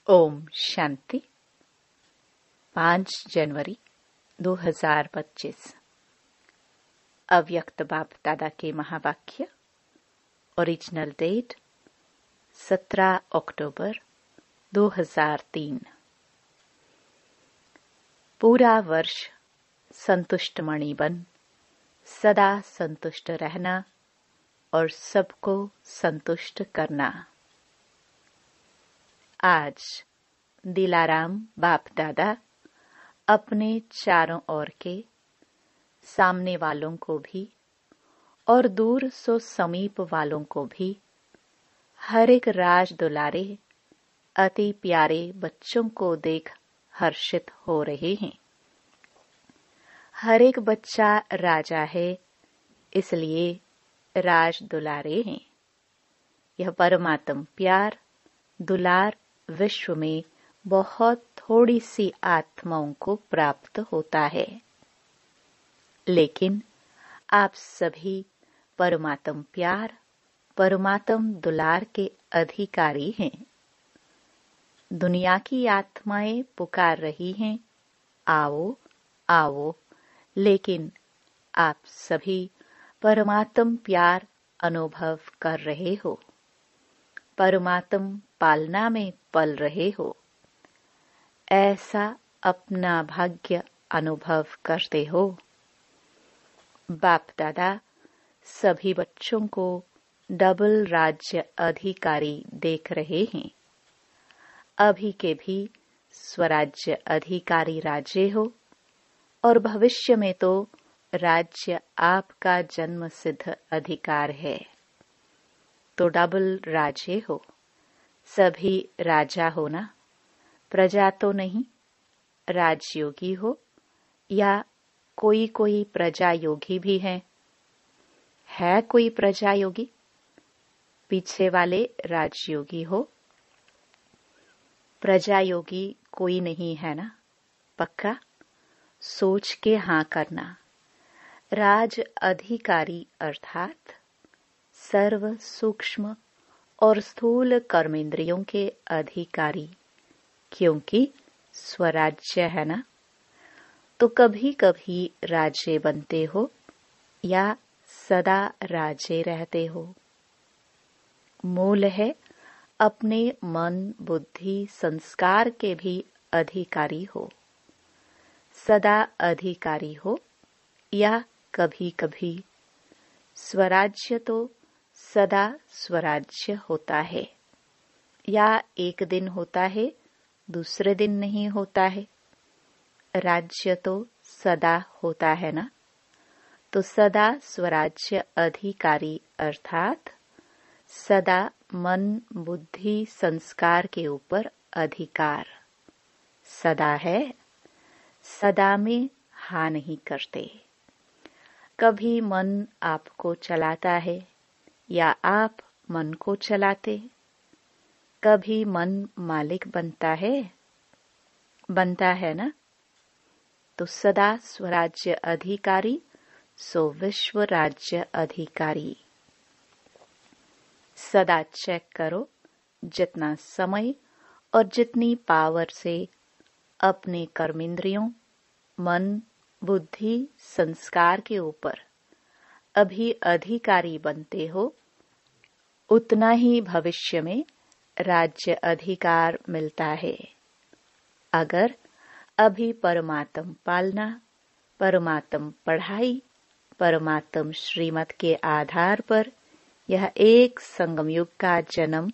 ओम शांति। 5 जनवरी 2025। अव्यक्त बाप दादा के महावाक्य। ओरिजिनल डेट 17 अक्टूबर 2003। पूरा वर्ष संतुष्ट मणि बन सदा संतुष्ट रहना और सबको संतुष्ट करना। आज दिलाराम बाप दादा अपने चारों ओर के सामने वालों को भी और दूर सो समीप वालों को भी हर एक राज दुलारे अति प्यारे बच्चों को देख हर्षित हो रहे हैं। हर एक बच्चा राजा है, इसलिए राज दुलारे हैं। यह परमात्म प्यार दुलार विश्व में बहुत थोड़ी सी आत्माओं को प्राप्त होता है, लेकिन आप सभी परमात्म प्यार परमात्म दुलार के अधिकारी हैं। दुनिया की आत्माएं पुकार रही हैं, आओ आओ, लेकिन आप सभी परमात्म प्यार अनुभव कर रहे हो, परमात्म पालना में पल रहे हो। ऐसा अपना भाग्य अनुभव करते हो। बाप दादा सभी बच्चों को डबल राज्य अधिकारी देख रहे हैं। अभी के भी स्वराज्य अधिकारी राज्य हो और भविष्य में तो राज्य आपका जन्म सिद्ध अधिकार है, तो डबल राज्य हो। सभी राजा हो ना, प्रजा तो नहीं। राजयोगी हो या कोई कोई प्रजा योगी भी है कोई प्रजा योगी? पीछे वाले राजयोगी हो। प्रजा योगी कोई नहीं है ना? पक्का सोच के हाँ करना। राज अधिकारी अर्थात सर्व सूक्ष्म और स्थूल कर्मेंद्रियों के अधिकारी, क्योंकि स्वराज्य है ना, तो कभी कभी राज्य बनते हो या सदा राज्य रहते हो। मूल है अपने मन बुद्धि संस्कार के भी अधिकारी हो। सदा अधिकारी हो या कभी कभी। स्वराज्य तो सदा स्वराज्य होता है, या एक दिन होता है, दूसरे दिन नहीं होता है। राज्य तो सदा होता है ना, तो सदा स्वराज्य अधिकारी अर्थात सदा मन बुद्धि संस्कार के ऊपर अधिकार सदा है। सदा में हाँ नहीं करते। कभी मन आपको चलाता है या आप मन को चलाते। कभी मन मालिक बनता है ना, तो सदा स्वराज्य अधिकारी सो विश्व राज्य अधिकारी। सदा चेक करो जितना समय और जितनी पावर से अपने कर्मेंद्रियों मन बुद्धि संस्कार के ऊपर अभी अधिकारी बनते हो, उतना ही भविष्य में राज्य अधिकार मिलता है। अगर अभी परमात्म पालना, परमात्म पढ़ाई, परमात्म श्रीमत के आधार पर यह एक संगम युग का जन्म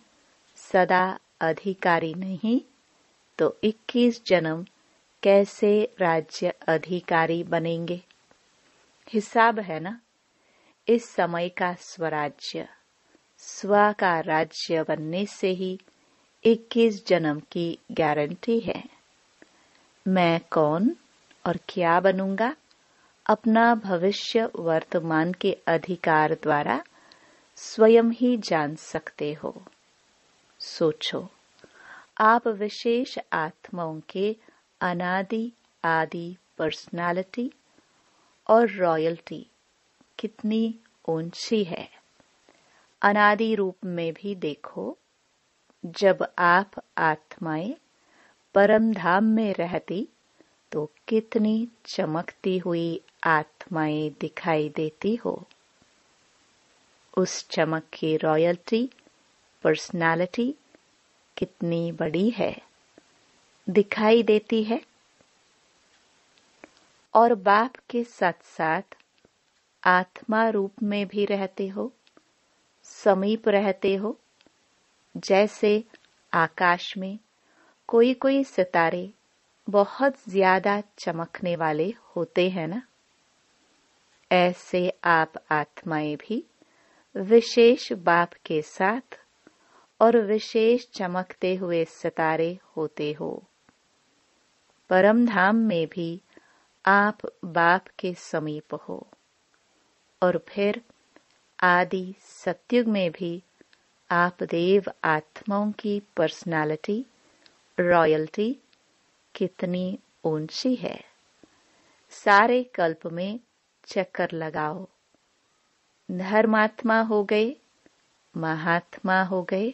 सदा अधिकारी नहीं, तो 21 जन्म कैसे राज्य अधिकारी बनेंगे? हिसाब है ना। इस समय का स्वराज्य स्व का राज्य बनने से ही 21 जन्म की गारंटी है। मैं कौन और क्या बनूंगा, अपना भविष्य वर्तमान के अधिकार द्वारा स्वयं ही जान सकते हो। सोचो, आप विशेष आत्माओं के अनादि आदि पर्सनालिटी और रॉयल्टी कितनी ऊंची है। अनादि रूप में भी देखो, जब आप आत्माएं परम धाम में रहती तो कितनी चमकती हुई आत्माएं दिखाई देती हो। उस चमक की रॉयल्टी, पर्सनालिटी कितनी बड़ी है, दिखाई देती है। और बाप के साथ साथ आत्मा रूप में भी रहते हो, समीप रहते हो। जैसे आकाश में कोई कोई सितारे बहुत ज्यादा चमकने वाले होते हैं ना, ऐसे आप आत्माएं भी विशेष बाप के साथ और विशेष चमकते हुए सितारे होते हो। परम धाम में भी आप बाप के समीप हो, और फिर आदि सतयुग में भी आप देव आत्माओं की पर्सनालिटी, रॉयल्टी कितनी ऊंची है। सारे कल्प में चक्कर लगाओ, धर्मात्मा हो गए, महात्मा हो गए,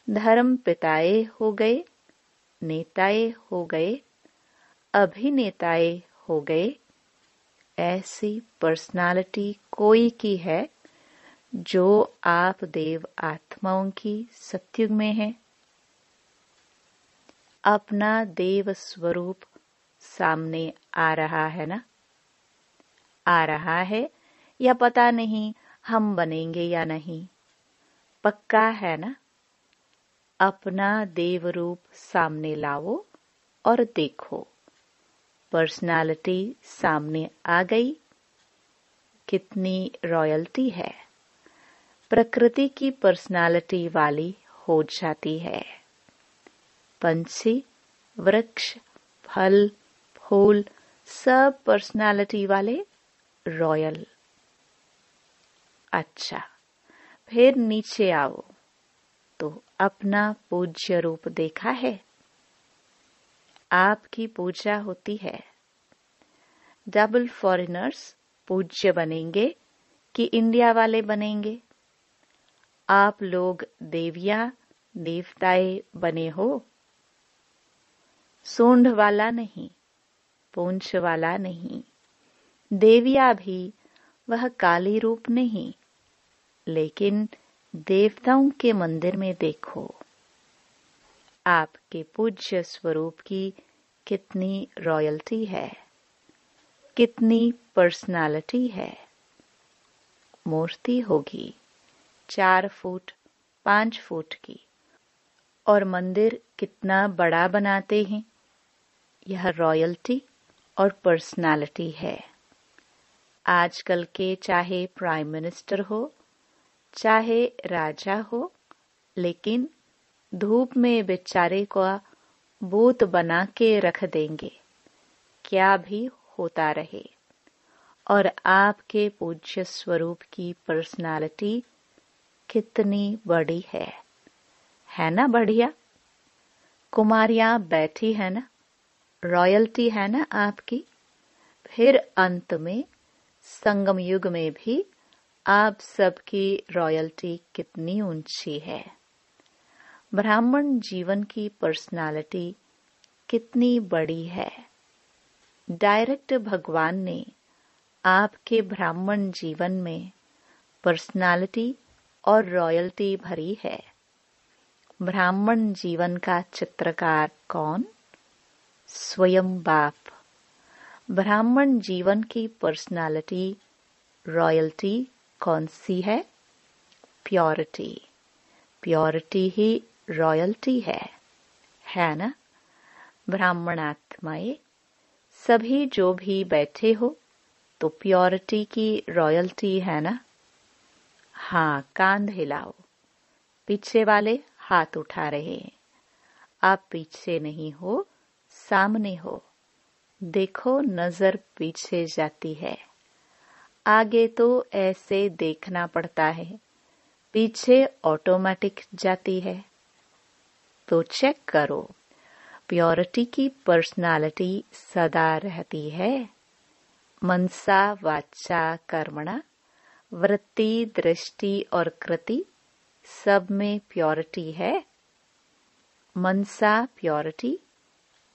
धर्म पिताए हो गए, नेताए हो गए, अभिनेताए हो गए। ऐसी पर्सनालिटी कोई की है जो आप देव आत्माओं की सतयुग में है। अपना देव स्वरूप सामने आ रहा है ना, आ रहा है या पता नहीं हम बनेंगे या नहीं, पक्का है ना। अपना देव रूप सामने लाओ और देखो, पर्सनालिटी सामने आ गई। कितनी रॉयल्टी है, प्रकृति की पर्सनालिटी वाली हो जाती है। पंछी, वृक्ष, फल, फूल सब पर्सनालिटी वाले, रॉयल। अच्छा, फिर नीचे आओ तो अपना पूज्य रूप देखा है। आपकी पूजा होती है। डबल फॉरेनर्स पूज्य बनेंगे कि इंडिया वाले बनेंगे? आप लोग देवियां देवताए बने हो। सूंड वाला नहीं, पूंछ वाला नहीं, देविया भी वह काली रूप नहीं, लेकिन देवताओं के मंदिर में देखो, आपके पूज्य स्वरूप की कितनी रॉयल्टी है, कितनी पर्सनालिटी है। मूर्ति होगी 4 फुट 5 फुट की, और मंदिर कितना बड़ा बनाते हैं। यह रॉयल्टी और पर्सनालिटी है। आजकल के चाहे प्राइम मिनिस्टर हो, चाहे राजा हो, लेकिन धूप में बेचारे को भूत बना के रख देंगे, क्या भी होता रहे। और आपके पूज्य स्वरूप की पर्सनालिटी कितनी बड़ी है ना बढ़िया। कुमारियां बैठी है ना, रॉयल्टी है ना आपकी। फिर अंत में संगम युग में भी आप सबकी रॉयल्टी कितनी ऊंची है। ब्राह्मण जीवन की पर्सनालिटी कितनी बड़ी है। डायरेक्ट भगवान ने आपके ब्राह्मण जीवन में पर्सनालिटी और रॉयल्टी भरी है। ब्राह्मण जीवन का चित्रकार कौन? स्वयं बाप। ब्राह्मण जीवन की पर्सनालिटी, रॉयल्टी कौन सी है? प्योरिटी। प्योरिटी ही रॉयल्टी है ना। ब्राह्मण आत्माएं सभी जो भी बैठे हो तो प्योरिटी की रॉयल्टी है ना। हाँ, कांध हिलाओ। पीछे वाले हाथ उठा रहे हैं। आप पीछे नहीं हो, सामने हो। देखो, नजर पीछे जाती है, आगे तो ऐसे देखना पड़ता है, पीछे ऑटोमेटिक जाती है। तो चेक करो, प्योरिटी की पर्सनालिटी सदा रहती है। मनसा वाचा कर्मणा, वृत्ति, दृष्टि और कृति सब में प्योरिटी है। मनसा प्योरिटी,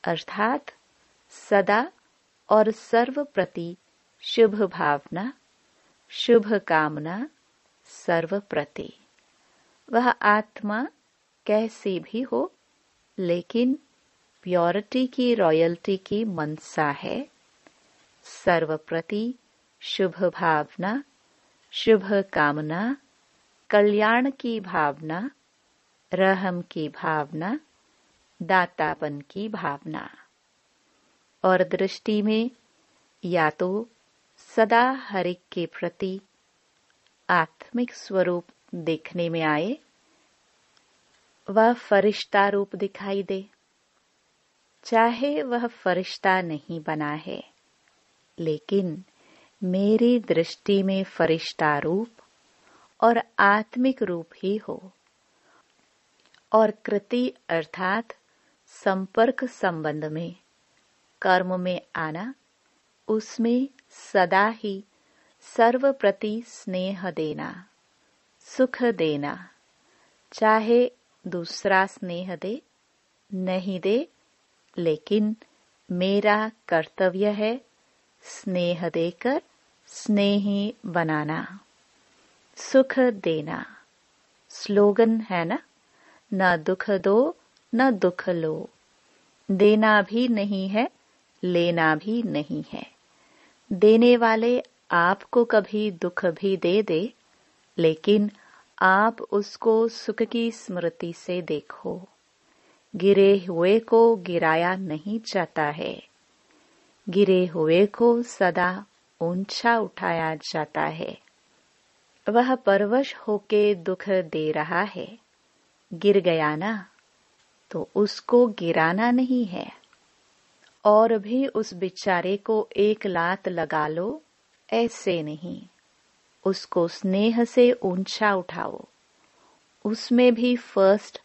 अर्थात सदा और सर्व प्रति शुभ भावना, शुभ कामना सर्व प्रति। वह आत्मा कैसी भी हो, लेकिन प्योरिटी की, रॉयल्टी की मनसा है। सर्व प्रति शुभ भावना, शुभ कामना, कल्याण की भावना, रहम की भावना, दातापन की भावना। और दृष्टि में या तो सदा हर एक के प्रति आत्मिक स्वरूप देखने में आए, वह फरिश्ता रूप दिखाई दे, चाहे वह फरिश्ता नहीं बना है, लेकिन मेरी दृष्टि में फरिश्ता रूप और आत्मिक रूप ही हो। और कृति अर्थात संपर्क संबंध में, कर्म में आना, उसमें सदा ही सर्व प्रति स्नेह देना, सुख देना, चाहे दूसरा स्नेह दे नहीं दे, लेकिन मेरा कर्तव्य है स्नेह देकर स्नेही बनाना, सुख देना। स्लोगन है ना, न दुख दो न दुख लो। देना भी नहीं है, लेना भी नहीं है। देने वाले आपको कभी दुख भी दे दे, लेकिन आप उसको सुख की स्मृति से देखो। गिरे हुए को गिराया नहीं जाता है, गिरे हुए को सदा ऊंचा उठाया जाता है। वह परवश होके दुख दे रहा है, गिर गया ना, तो उसको गिराना नहीं है। और भी उस बेचारे को एक लात लगा लो, ऐसे नहीं, उसको स्नेह से ऊंचा उठाओ। उसमें भी first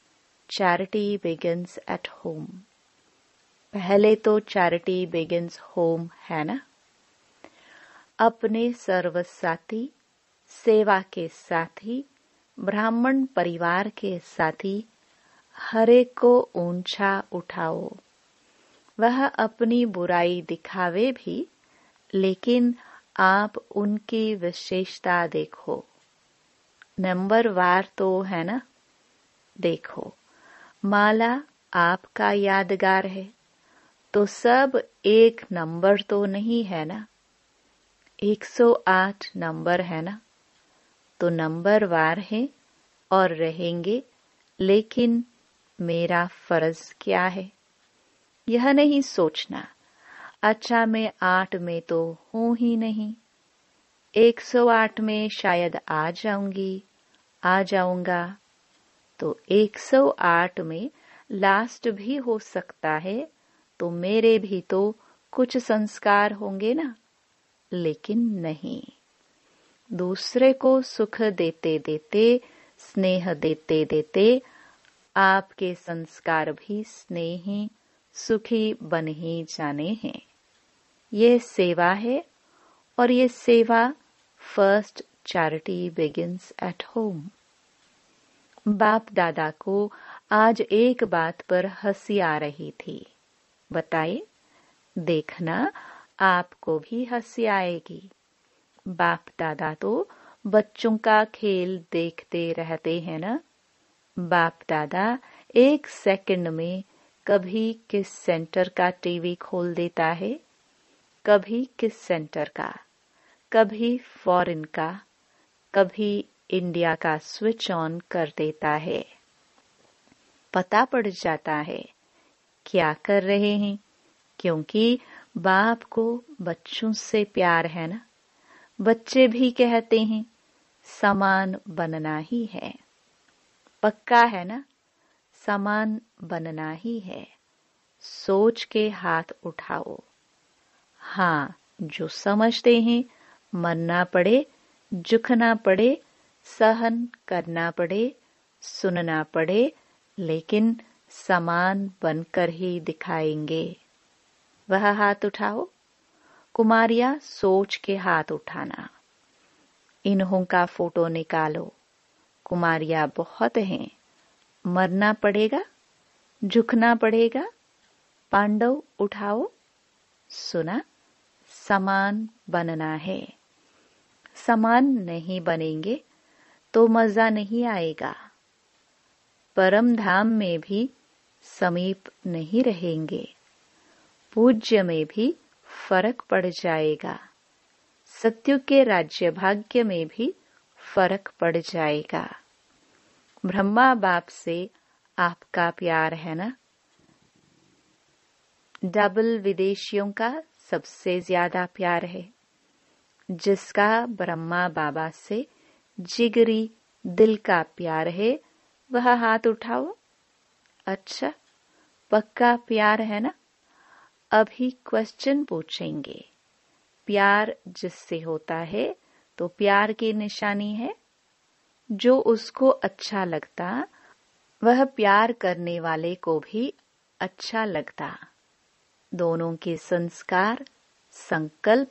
charity begins at home. पहले तो चैरिटी बिगिंस होम है ना। अपने सर्वसाथी, सेवा के साथी, ब्राह्मण परिवार के साथी हर एक को ऊंचा उठाओ। वह अपनी बुराई दिखावे भी, लेकिन आप उनकी विशेषता देखो। नंबर वार तो है ना। देखो, माला आपका यादगार है, तो सब एक नंबर तो नहीं है ना। 108 नंबर है ना, तो नंबर वार है और रहेंगे, लेकिन मेरा फर्ज क्या है, यह नहीं सोचना अच्छा मैं 8 में तो हूं ही नहीं, 108 में शायद आ जाऊंगा, तो 108 में लास्ट भी हो सकता है, तो मेरे भी तो कुछ संस्कार होंगे ना। लेकिन नहीं, दूसरे को सुख देते देते, स्नेह देते देते आपके संस्कार भी स्नेही, सुखी बन ही जाने हैं। ये सेवा है, और ये सेवा first charity begins at home. बाप दादा को आज एक बात पर हंसी आ रही थी। बताए, देखना आपको भी हंसी आएगी। बाप दादा तो बच्चों का खेल देखते रहते हैं ना। बाप दादा 1 सेकंड में कभी किस सेंटर का टीवी खोल देता है, कभी किस सेंटर का, कभी फॉरेन का, कभी इंडिया का स्विच ऑन कर देता है। पता पड़ जाता है क्या कर रहे हैं, क्योंकि बाप को बच्चों से प्यार है ना। बच्चे भी कहते हैं समान बनना ही है। पक्का है ना, समान बनना ही है। सोच के हाथ उठाओ। हाँ, जो समझते हैं मरना पड़े, झुकना पड़े, सहन करना पड़े, सुनना पड़े, लेकिन समान बनकर ही दिखाएंगे। वह हाथ उठाओ। कुमारियां, सोच के हाथ उठाना। इन्हों का फोटो निकालो। कुमारियां बहुत हैं। मरना पड़ेगा, झुकना पड़ेगा, पांडव उठाओ, सुना, समान बनना है। समान नहीं बनेंगे तो मजा नहीं आएगा। परम धाम में भी समीप नहीं रहेंगे। पूज्य में भी फर्क पड़ जाएगा। सत्युग के राज्य भाग्य में भी फर्क पड़ जाएगा। ब्रह्मा बाप से आपका प्यार है ना? डबल विदेशियों का सबसे ज्यादा प्यार है। जिसका ब्रह्मा बाबा से जिगरी दिल का प्यार है वह हाथ उठाओ। अच्छा, पक्का प्यार है ना? अभी क्वेश्चन पूछेंगे। प्यार जिससे होता है तो प्यार की निशानी है। जो उसको अच्छा लगता वह प्यार करने वाले को भी अच्छा लगता। दोनों के संस्कार, संकल्प,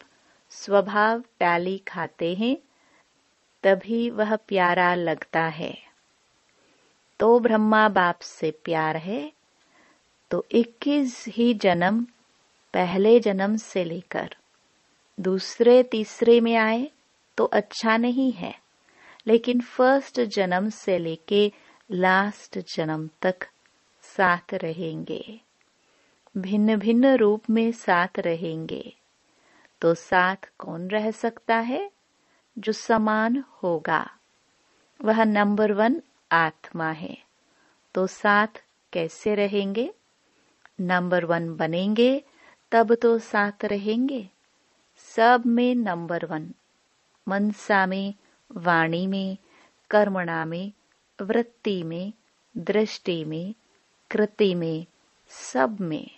स्वभाव टैली खाते हैं, तभी वह प्यारा लगता है। तो ब्रह्मा बाप से प्यार है तो 21 ही जन्म पहले जन्म से लेकर दूसरे तीसरे में आए तो अच्छा नहीं है, लेकिन फर्स्ट जन्म से लेके लास्ट जन्म तक साथ रहेंगे। भिन्न भिन्न रूप में साथ रहेंगे तो साथ कौन रह सकता है? जो समान होगा वह नंबर 1 आत्मा है। तो साथ कैसे रहेंगे? नंबर 1 बनेंगे तब तो साथ रहेंगे। सब में नंबर 1, मनसा में, वाणी में, कर्मणा में, वृत्ति में, दृष्टि में, कृति में, सब में।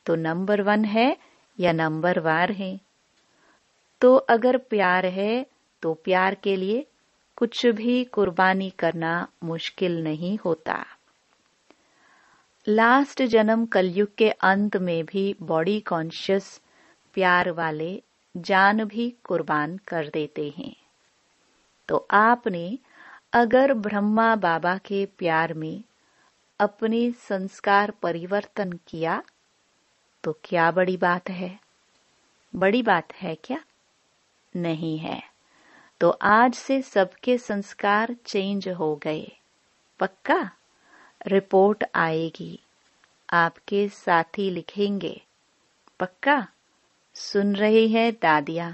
तो नंबर 1 है या नंबर वार है? तो अगर प्यार है तो प्यार के लिए कुछ भी कुर्बानी करना मुश्किल नहीं होता। लास्ट जन्म कलयुग के अंत में भी बॉडी कॉन्शियस प्यार वाले जान भी कुर्बान कर देते हैं। तो आपने अगर ब्रह्मा बाबा के प्यार में अपने संस्कार परिवर्तन किया तो क्या बड़ी बात है? बड़ी बात है क्या? नहीं है। तो आज से सबके संस्कार चेंज हो गए। पक्का? रिपोर्ट आएगी, आपके साथी लिखेंगे। पक्का? सुन रही है दादियाँ?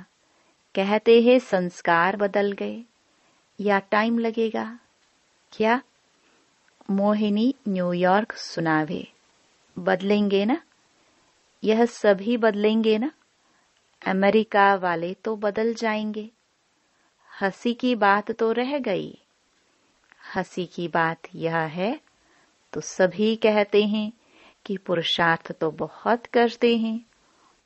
कहते हैं संस्कार बदल गए या टाइम लगेगा? क्या? मोहिनी न्यूयॉर्क सुनावे, बदलेंगे ना? यह सभी बदलेंगे ना? अमेरिका वाले तो बदल जाएंगे। हंसी की बात तो रह गई। हंसी की बात यह है तो सभी कहते हैं कि पुरुषार्थ तो बहुत करते हैं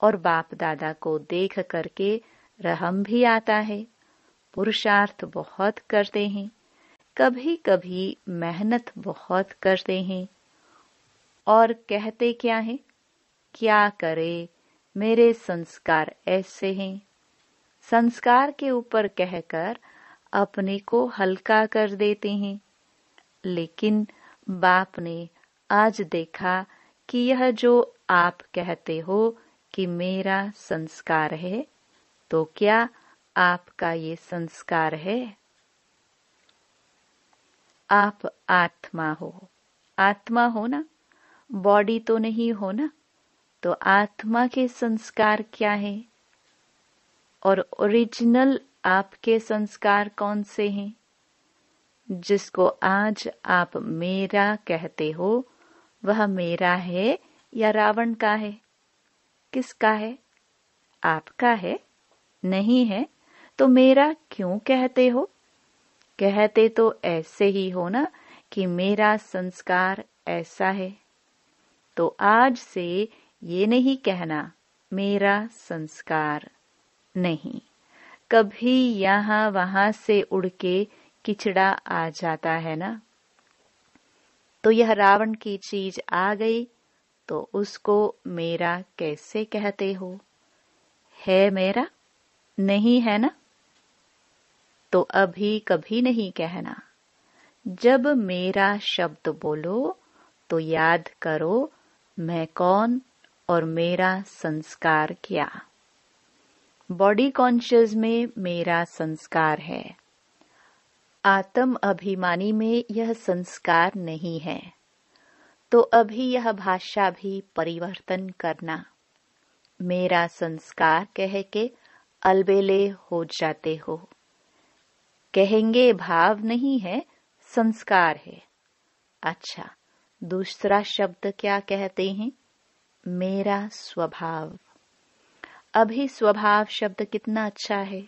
और बाप दादा को देख करके रहम भी आता है। पुरुषार्थ बहुत करते हैं, कभी कभी मेहनत बहुत करते हैं और कहते क्या है? क्या करे, मेरे संस्कार ऐसे हैं। संस्कार के ऊपर कहकर अपने को हल्का कर देते हैं। लेकिन बाप ने आज देखा कि यह जो आप कहते हो कि मेरा संस्कार है, तो क्या आपका ये संस्कार है? आप आत्मा हो। आत्मा हो ना? बॉडी तो नहीं हो ना? तो आत्मा के संस्कार क्या है? और ओरिजिनल आपके संस्कार कौन से हैं? जिसको आज आप मेरा कहते हो वह मेरा है या रावण का है? किसका है? आपका है? नहीं है तो मेरा क्यों कहते हो? कहते तो ऐसे ही हो ना कि मेरा संस्कार ऐसा है। तो आज से ये नहीं कहना मेरा संस्कार नहीं। कभी यहाँ वहां से उड़ के किचड़ा आ जाता है ना, तो यह रावण की चीज आ गई तो उसको मेरा कैसे कहते हो? है मेरा? नहीं है ना? तो अभी कभी नहीं कहना। जब मेरा शब्द बोलो तो याद करो मैं कौन और मेरा संस्कार क्या। बॉडी कॉन्शियस में मेरा संस्कार है। आत्म अभिमानी में यह संस्कार नहीं है। तो अभी यह भाषा भी परिवर्तन करना। मेरा संस्कार कह के अलबेले हो जाते हो। कहेंगे भाव नहीं है, संस्कार है। अच्छा, दूसरा शब्द क्या कहते हैं? मेरा स्वभाव। अभी स्वभाव शब्द कितना अच्छा है।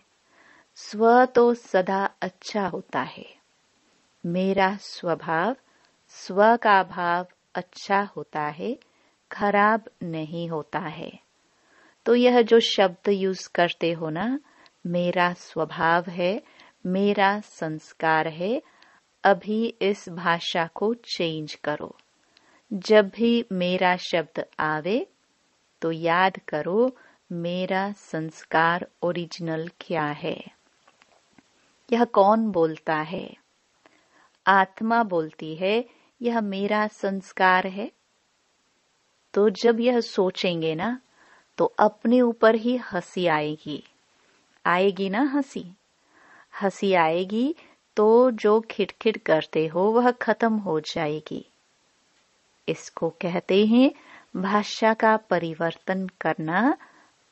स्व तो सदा अच्छा होता है। मेरा स्वभाव, स्व का भाव अच्छा होता है, खराब नहीं होता है। तो यह जो शब्द यूज करते हो ना, मेरा स्वभाव है, मेरा संस्कार है, अभी इस भाषा को चेंज करो। जब भी मेरा शब्द आवे तो याद करो मेरा संस्कार ओरिजिनल क्या है। यह कौन बोलता है? आत्मा बोलती है यह मेरा संस्कार है। तो जब यह सोचेंगे ना तो अपने ऊपर ही हंसी आएगी। आएगी ना हंसी? हंसी आएगी तो जो खिटखिट करते हो वह खत्म हो जाएगी। इसको कहते हैं भाषा का परिवर्तन करना,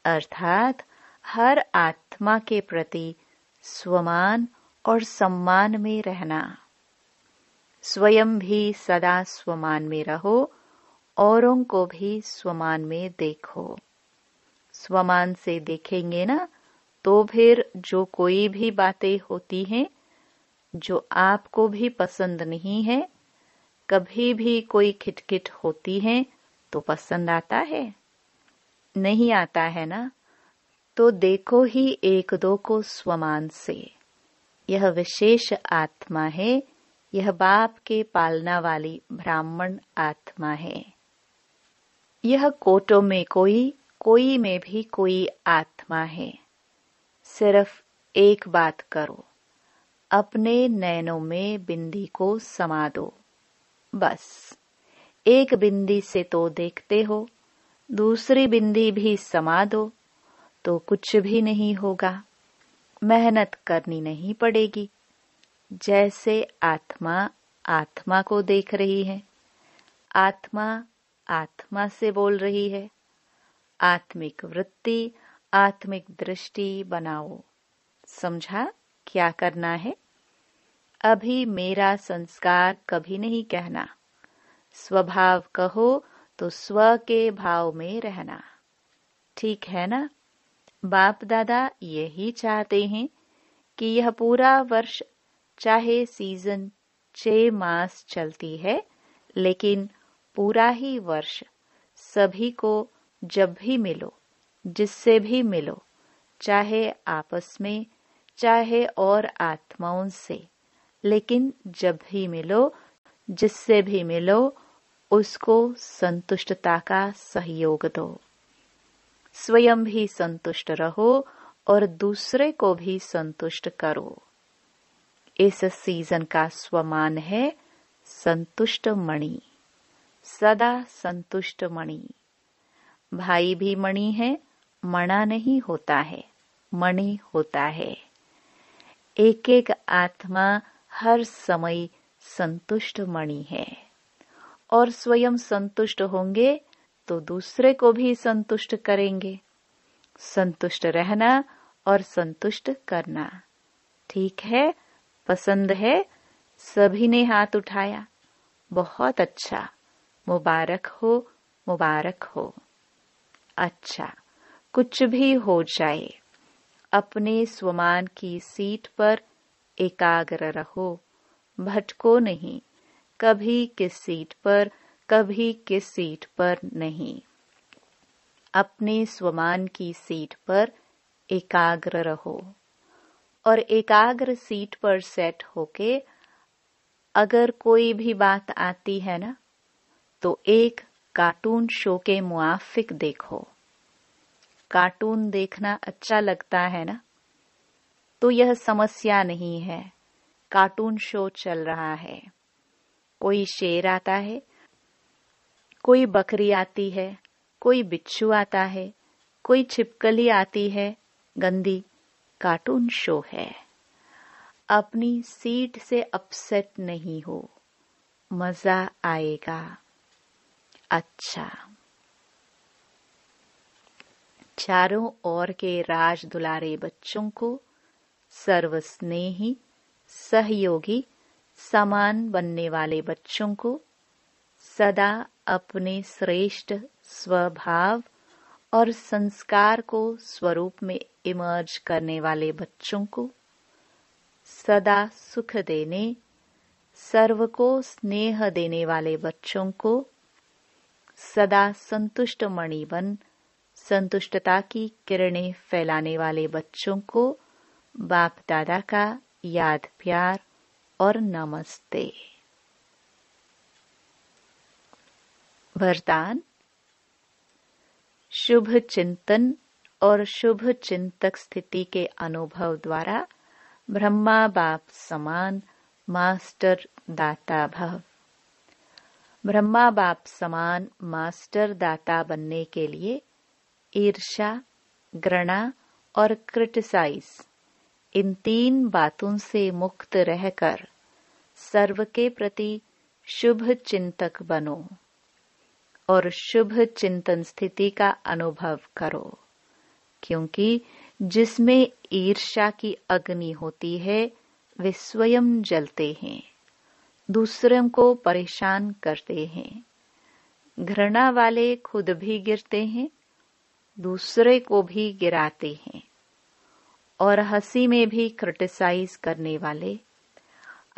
अर्थात हर आत्मा के प्रति स्वमान और सम्मान में रहना। स्वयं भी सदा स्वमान में रहो, औरों को भी स्वमान में देखो। स्वमान से देखेंगे ना तो फिर जो कोई भी बातें होती हैं जो आपको भी पसंद नहीं है, कभी भी कोई खिटखिट होती है तो पसंद आता है? नहीं आता है ना? तो देखो ही एक दो को स्वमान से। यह विशेष आत्मा है, यह बाप के पालना वाली ब्राह्मण आत्मा है। यह कोटों में कोई में भी कोई आत्मा है। सिर्फ एक बात करो, अपने नैनों में बिंदी को समा दो। बस एक बिंदी से तो देखते हो, दूसरी बिंदी भी समा दो तो कुछ भी नहीं होगा। मेहनत करनी नहीं पड़ेगी। जैसे आत्मा आत्मा को देख रही है, आत्मा आत्मा से बोल रही है। आत्मिक वृत्ति, आत्मिक दृष्टि बनाओ। समझा क्या करना है? अभी मेरा संस्कार कभी नहीं कहना। स्वभाव कहो तो स्व के भाव में रहना। ठीक है ना? बाप दादा यही चाहते हैं कि यह पूरा वर्ष, चाहे सीजन 6 मास चलती है, लेकिन पूरा ही वर्ष सभी को जब भी मिलो, जिससे भी मिलो, चाहे आपस में, चाहे और आत्माओं से, लेकिन जब भी मिलो, जिससे भी मिलो, उसको संतुष्टता का सहयोग दो। स्वयं भी संतुष्ट रहो और दूसरे को भी संतुष्ट करो। इस सीजन का स्वमान है संतुष्ट मणि, सदा संतुष्ट मणि। भाई भी मणि है, मणा नहीं होता है, मणि होता है। एक एक आत्मा हर समय संतुष्ट मणि है और स्वयं संतुष्ट होंगे तो दूसरे को भी संतुष्ट करेंगे। संतुष्ट रहना और संतुष्ट करना। ठीक है? पसंद है? सभी ने हाथ उठाया। बहुत अच्छा, मुबारक हो, मुबारक हो। अच्छा, कुछ भी हो जाए, अपने स्वमान की सीट पर एकाग्र रहो, भटको नहीं। कभी किस सीट पर, कभी किस सीट पर नहीं। अपने स्वमान की सीट पर एकाग्र रहो और एकाग्र सीट पर सेट होके अगर कोई भी बात आती है ना, तो एक कार्टून शो के मुआफिक देखो। कार्टून देखना अच्छा लगता है ना, तो यह समस्या नहीं है। कार्टून शो चल रहा है, कोई शेर आता है, कोई बकरी आती है, कोई बिच्छू आता है, कोई छिपकली आती है, गंदी कार्टून शो है। अपनी सीट से अपसेट नहीं हो, मजा आएगा। अच्छा। चारों ओर के राज दुलारे बच्चों को सर्वस्नेही, सहयोगी, समान बनने वाले बच्चों को, सदा अपने श्रेष्ठ स्वभाव और संस्कार को स्वरूप में इमर्ज करने वाले बच्चों को, सदा सुख देने, सर्व को स्नेह देने वाले बच्चों को, सदा संतुष्ट मणि बन संतुष्टता की किरणें फैलाने वाले बच्चों को बाप दादा का याद प्यार और नमस्ते। वरदान। शुभ चिंतन और शुभ चिंतक स्थिति के अनुभव द्वारा ब्रह्मा बाप समान मास्टर दाता भव। ब्रह्मा बाप समान मास्टर दाता बनने के लिए ईर्ष्या, घृणा और क्रिटिसाइज, इन 3 बातों से मुक्त रहकर सर्व के प्रति शुभ चिंतक बनो और शुभ चिंतन स्थिति का अनुभव करो, क्योंकि जिसमें ईर्ष्या की अग्नि होती है वे स्वयं जलते हैं, दूसरों को परेशान करते हैं। घृणा वाले खुद भी गिरते हैं, दूसरे को भी गिराते हैं, और हंसी में भी क्रिटिसाइज करने वाले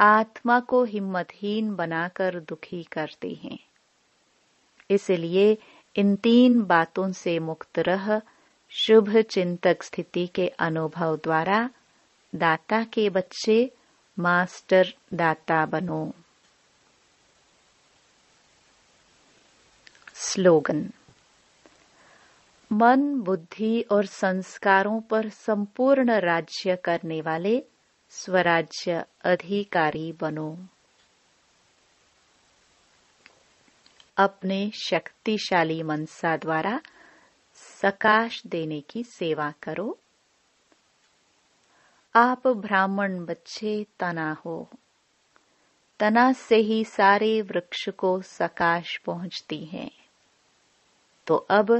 आत्मा को हिम्मतहीन बनाकर दुखी करते हैं। इसलिए इन 3 बातों से मुक्त रह शुभ चिंतक स्थिति के अनुभव द्वारा दाता के बच्चे मास्टर दाता बनो। स्लोगन। मन, बुद्धि और संस्कारों पर संपूर्ण राज्य करने वाले स्वराज्य अधिकारी बनो। अपने शक्तिशाली मनसा द्वारा सकाश देने की सेवा करो। आप ब्राह्मण बच्चे तना हो, तना से ही सारे वृक्ष को सकाश पहुंचती है, तो अब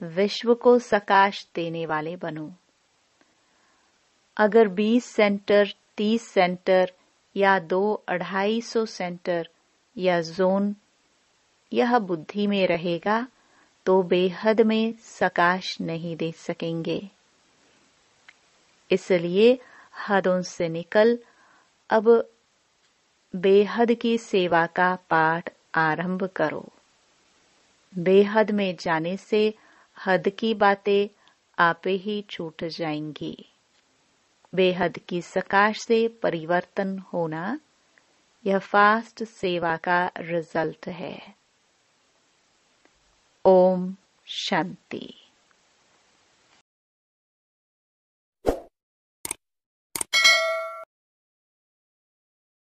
विश्व को सकाश देने वाले बनो। अगर 20 सेंटर, 30 सेंटर या 2-250 सेंटर या जोन यह बुद्धि में रहेगा तो बेहद में सकाश नहीं दे सकेंगे। इसलिए हदों से निकल अब बेहद की सेवा का पाठ आरंभ करो। बेहद में जाने से हद की बातें आपे ही छूट जाएंगी। बेहद की सकाश से परिवर्तन होना यह फास्ट सेवा का रिजल्ट है। ओम शांति।